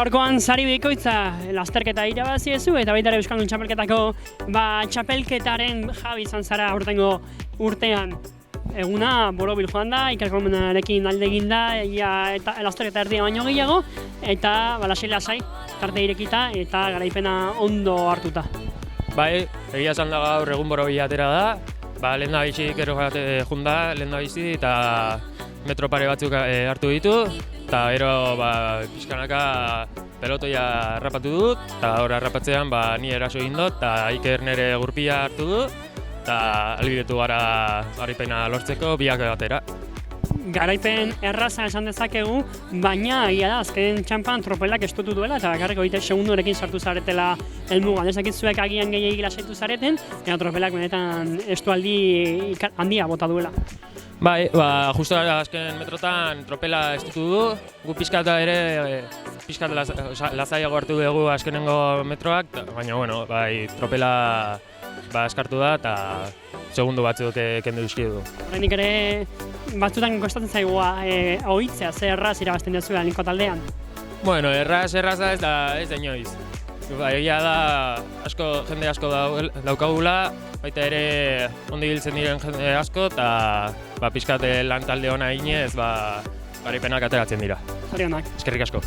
Gaurkoan sari bikoitza lasterketa irabazi ezu eta baita ere Euskaldun Txapelketako txapelketaren jabi izan zara aurtengo urtean. Eguna borobil joan da, ikerkomenarekin alde egin da, eta lasterketa erdia baino gehiago, eta lasai tarte irekita eta garaipena ondo hartuta. Bai, egia esan da gaur egun borobila atera da, lehen da bizi gero junda, lehen da bizi eta metro pare batzuk hartu ditu, eta gero pixkanaka pelotoia harrapatu dut, eta hor harrapatzean ni eraso egin dut, eta Iker nire gurpila hartu du, eta albidetu gara garaipena lortzeko biak batera. Garaipen erraza esan dezakegu, baina egia da azken txampan tropelak estutu duela eta bakarreko 20 segundorekin sartu zaretela helmugan. Ez dakit zuek agian gehiegi lasaitu zareten, eta tropelak benetan estualdi handia bota duela. Bai, justo azken metrotan tropela estutu du, gu pixkat ere pixkat lasaiago hartu dugu azkenengo metroak, baina bueno, tropela eskartu da eta segundu batzuk kendu dizkidu. Horrenik ere batzutan kostatzen zaigua ohitzea, ze erraz irabazten duzu Linko taldean. Bueno, erraz da ez da inoiz. Egia da jende asko daukagula, baita ere ondo ibiltzen diren jende asko eta pixkat lan talde ona eginez garaipenak ateratzen dira. Zorionak. Eskerrik asko.